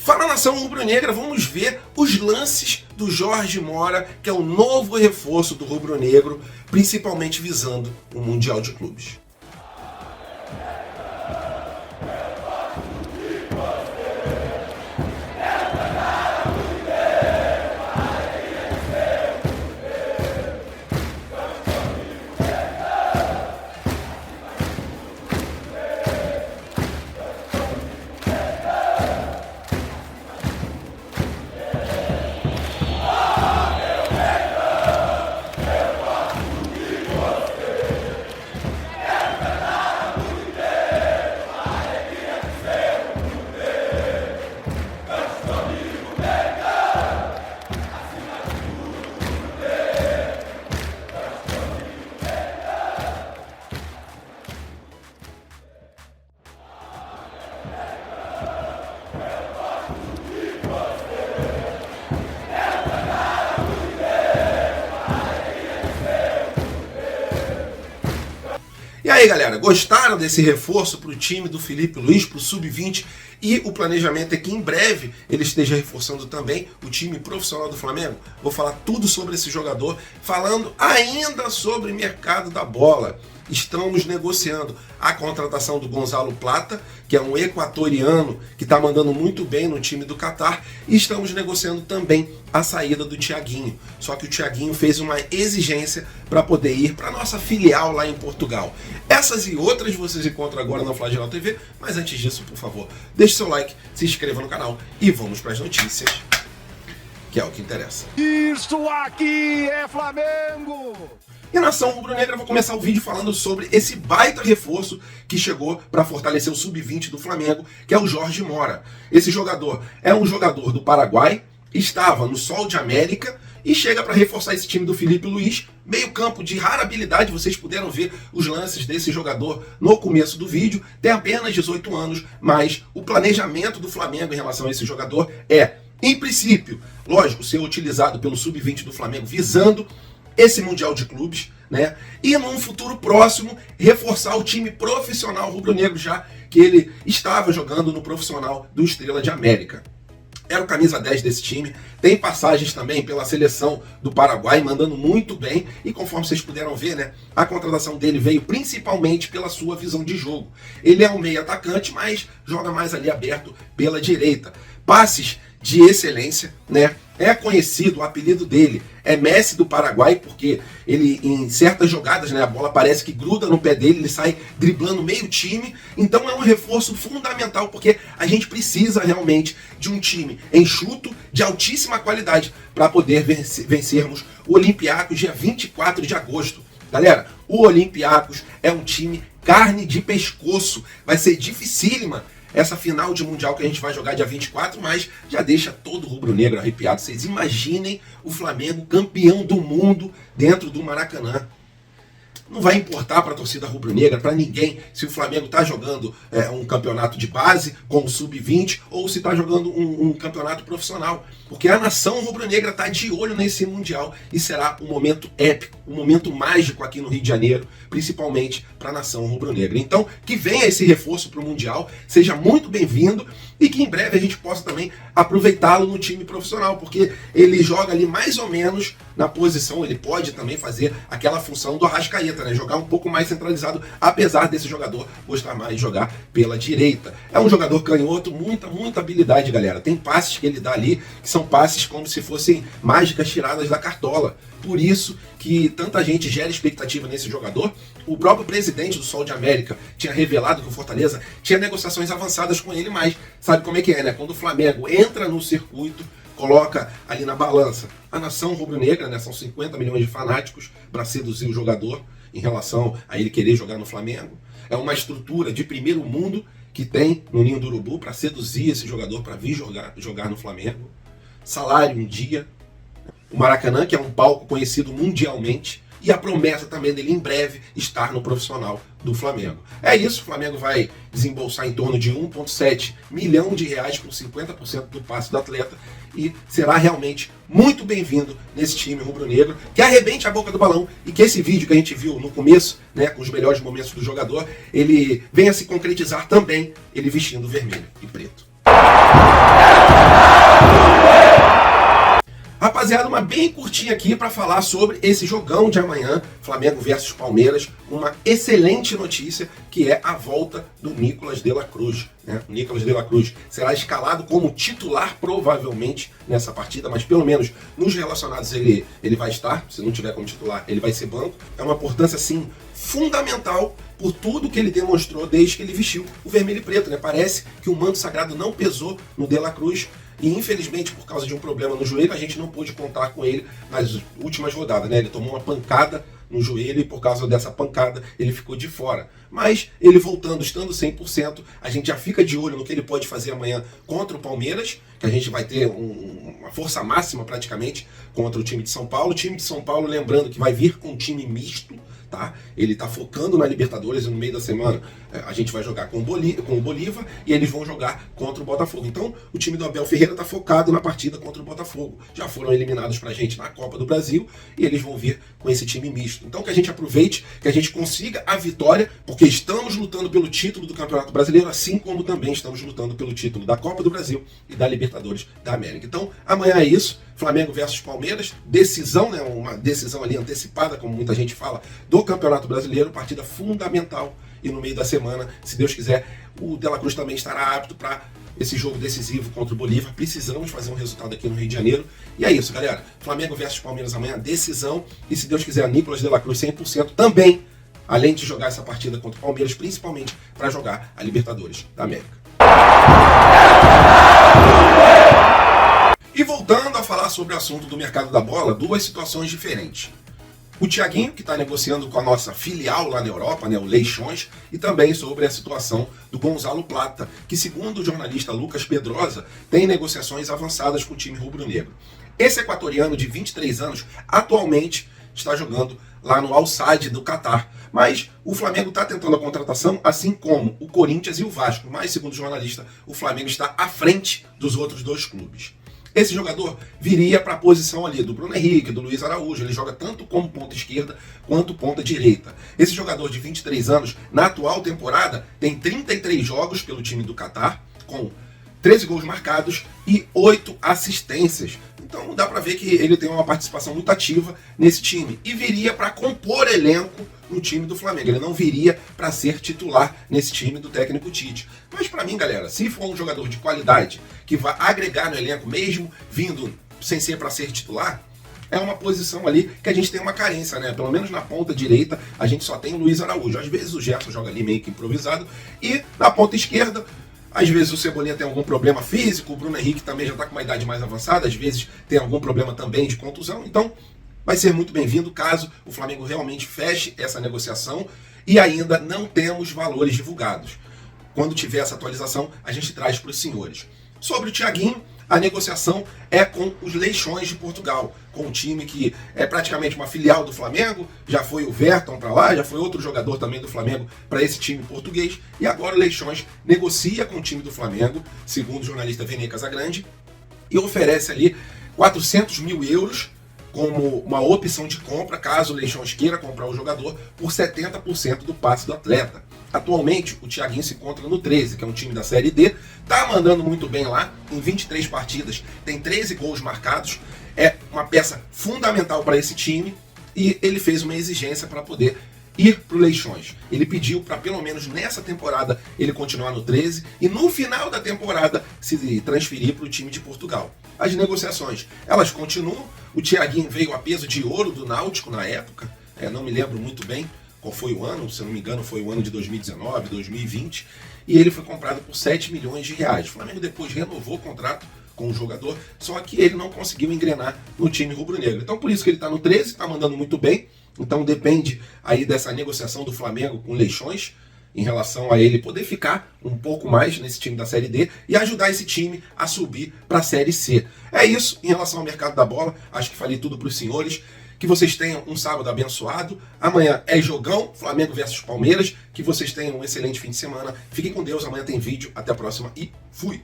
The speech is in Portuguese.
Fala, nação rubro-negra, vamos ver os lances do Jorge Mora, que é o novo reforço do rubro-negro, principalmente visando o Mundial de Clubes. E aí, galera, gostaram desse reforço para o time do Felipe Luiz, para o Sub-20? E o planejamento é que em breve ele esteja reforçando também o time profissional do Flamengo. Vou falar tudo sobre esse jogador, falando ainda sobre o mercado da bola. Estamos negociando a contratação do Gonzalo Plata, que é um equatoriano que está mandando muito bem no time do Catar, e estamos negociando também a saída do Thiaguinho. Só que o Thiaguinho fez uma exigência para poder ir para a nossa filial lá em Portugal. Essas e outras vocês encontram agora na Flagelo TV, mas antes disso, por favor, deixe seu like, se inscreva no canal e vamos para as notícias, que é o que interessa. Isso aqui é Flamengo! E nação rubro-negra, vou começar o vídeo falando sobre esse baita reforço que chegou para fortalecer o Sub-20 do Flamengo, que é o Jorge Mora. Esse jogador é um jogador do Paraguai, estava no Sol de América e chega para reforçar esse time do Felipe Luiz. Meio campo de rara habilidade, vocês puderam ver os lances desse jogador no começo do vídeo. Tem apenas 18 anos, mas o planejamento do Flamengo em relação a esse jogador é, em princípio, lógico, ser utilizado pelo Sub-20 do Flamengo visando esse Mundial de Clubes, né? E num futuro próximo reforçar o time profissional rubro-negro, já que ele estava jogando no profissional do Estrela de América. Era o camisa 10 desse time, tem passagens também pela seleção do Paraguai, mandando muito bem, e conforme vocês puderam ver, né, a contratação dele veio principalmente pela sua visão de jogo. Ele é um meio atacante, mas joga mais ali aberto pela direita. Passes de excelência, né? É conhecido, o apelido dele é Messi do Paraguai, porque ele, em certas jogadas, né, a bola parece que gruda no pé dele, ele sai driblando meio time. Então é um reforço fundamental, porque a gente precisa realmente de um time enxuto, de altíssima qualidade, para poder vencermos o Olympiacos dia 24 de agosto. Galera, o Olympiacos é um time carne de pescoço, vai ser dificílima essa final de Mundial que a gente vai jogar dia 24, mas já deixa todo rubro-negro arrepiado. Vocês imaginem o Flamengo campeão do mundo dentro do Maracanã. Não vai importar para a torcida rubro-negra, para ninguém, se o Flamengo está jogando um campeonato de base com o Sub-20 ou se está jogando um campeonato profissional. Porque a nação rubro-negra está de olho nesse Mundial e será um momento épico, um momento mágico aqui no Rio de Janeiro, principalmente para a nação rubro-negra. Então, que venha esse reforço para o Mundial, seja muito bem-vindo e que em breve a gente possa também aproveitá-lo no time profissional, porque ele joga ali mais ou menos na posição, ele pode também fazer aquela função do Arrascaeta, né? Jogar um pouco mais centralizado, apesar desse jogador gostar mais de jogar pela direita. É um jogador canhoto, muita habilidade, galera. Tem passes que ele dá ali, que são passes como se fossem mágicas tiradas da cartola. Por isso que tanta gente gera expectativa nesse jogador. O próprio presidente do Sol de América tinha revelado que o Fortaleza tinha negociações avançadas com ele, mas sabe como é que é, né? Quando o Flamengo entra no circuito, coloca ali na balança a nação rubro-negra, né? São 50 milhões de fanáticos para seduzir o jogador em relação a ele querer jogar no Flamengo. É uma estrutura de primeiro mundo que tem no Ninho do Urubu para seduzir esse jogador para vir jogar no Flamengo. Salário um dia. O Maracanã, que é um palco conhecido mundialmente, e a promessa também dele em breve estar no profissional do Flamengo. É isso, o Flamengo vai desembolsar em torno de 1,7 milhão de reais por 50% do passe do atleta e será realmente muito bem-vindo nesse time rubro-negro, que arrebente a boca do balão e que esse vídeo que a gente viu no começo, né, com os melhores momentos do jogador, ele venha se concretizar também, ele vestindo vermelho e preto. rapaziada, uma bem curtinha aqui para falar sobre esse jogão de amanhã, Flamengo versus Palmeiras. Uma excelente notícia, que é a volta do Nicolas de la Cruz. O Nicolas de la Cruz será escalado como titular provavelmente nessa partida, mas pelo menos nos relacionados ele vai estar. Se não tiver como titular, ele vai ser banco. É uma importância assim fundamental por tudo que ele demonstrou desde que ele vestiu o vermelho e preto. Parece que o manto sagrado não pesou no de la Cruz. E infelizmente, por causa de um problema no joelho, a gente não pôde contar com ele nas últimas rodadas. Ele tomou uma pancada no joelho e por causa dessa pancada ele ficou de fora. Mas ele voltando, estando 100%, a gente já fica de olho no que ele pode fazer amanhã contra o Palmeiras, que a gente vai ter uma força máxima praticamente contra o time de São Paulo. O time de São Paulo, lembrando que vai vir com um time misto, tá? Ele está focando na Libertadores e no meio da semana a gente vai jogar com o Bolívar e eles vão jogar contra o Botafogo. Então o time do Abel Ferreira está focado na partida contra o Botafogo. Já foram eliminados pra gente na Copa do Brasil e eles vão vir com esse time misto. Então que a gente aproveite, que a gente consiga a vitória, porque estamos lutando pelo título do Campeonato Brasileiro, assim como também estamos lutando pelo título da Copa do Brasil e da Libertadores da América. Então amanhã é isso, Flamengo versus Palmeiras, decisão, uma decisão ali antecipada, como muita gente fala, do Campeonato Brasileiro, partida fundamental. E no meio da semana, se Deus quiser, o de la Cruz também estará apto para esse jogo decisivo contra o Bolívar. Precisamos fazer um resultado aqui no Rio de Janeiro. E é isso, galera. Flamengo versus Palmeiras amanhã, decisão. E se Deus quiser, Nicolas de la Cruz 100% também, além de jogar essa partida contra o Palmeiras, principalmente para jogar a Libertadores da América. E voltando a falar sobre o assunto do mercado da bola, duas situações diferentes. O Thiaguinho, que está negociando com a nossa filial lá na Europa, o Leixões, e também sobre a situação do Gonzalo Plata, que segundo o jornalista Lucas Pedrosa, tem negociações avançadas com o time rubro-negro. Esse equatoriano de 23 anos, atualmente está jogando lá no Al Sadd do Catar. Mas o Flamengo está tentando a contratação, assim como o Corinthians e o Vasco. Mas, segundo o jornalista, o Flamengo está à frente dos outros dois clubes. Esse jogador viria para a posição ali do Bruno Henrique, do Luiz Araújo. Ele joga tanto como ponta esquerda quanto ponta direita. Esse jogador de 23 anos, na atual temporada, tem 33 jogos pelo time do Catar, com 13 gols marcados e 8 assistências. Então dá para ver que ele tem uma participação muito ativa nesse time. E viria para compor elenco no time do Flamengo. Ele não viria para ser titular nesse time do técnico Tite. Mas para mim, galera, se for um jogador de qualidade que vai agregar no elenco, mesmo vindo sem ser para ser titular, é uma posição ali que a gente tem uma carência, Pelo menos na ponta direita a gente só tem o Luiz Araújo. Às vezes o Gerson joga ali meio que improvisado. E na ponta esquerda, às vezes o Cebolinha tem algum problema físico, o Bruno Henrique também já está com uma idade mais avançada, às vezes tem algum problema também de contusão. Então vai ser muito bem-vindo caso o Flamengo realmente feche essa negociação, e ainda não temos valores divulgados. Quando tiver essa atualização, a gente traz para os senhores. Sobre o Thiaguinho, a negociação é com os Leixões de Portugal, com um time que é praticamente uma filial do Flamengo. Já foi o Verton para lá, já foi outro jogador também do Flamengo para esse time português, e agora o Leixões negocia com o time do Flamengo, segundo o jornalista Vene Casagrande, e oferece ali 400 mil euros como uma opção de compra, caso o Leixões queira comprar o jogador, por 70% do passe do atleta. Atualmente, o Thiaguinho se encontra no 13, que é um time da Série D, tá mandando muito bem lá, em 23 partidas, tem 13 gols marcados, é uma peça fundamental para esse time, e ele fez uma exigência para poder ir para o Leixões. Ele pediu para pelo menos nessa temporada ele continuar no 13 e no final da temporada se transferir para o time de Portugal. As negociações, elas continuam. O Thiaguinho veio a peso de ouro do Náutico na época, não me lembro muito bem qual foi o ano, se eu não me engano foi o ano de 2019, 2020, e ele foi comprado por 7 milhões de reais. O Flamengo depois renovou o contrato com o jogador, só que ele não conseguiu engrenar no time rubro-negro. Então por isso que ele está no 13, está mandando muito bem. Então depende aí dessa negociação do Flamengo com o Leixões, em relação a ele poder ficar um pouco mais nesse time da Série D e ajudar esse time a subir para a Série C. É isso em relação ao mercado da bola. Acho que falei tudo para os senhores. Que vocês tenham um sábado abençoado. Amanhã é jogão, Flamengo versus Palmeiras. Que vocês tenham um excelente fim de semana. Fiquem com Deus, amanhã tem vídeo. Até a próxima e fui!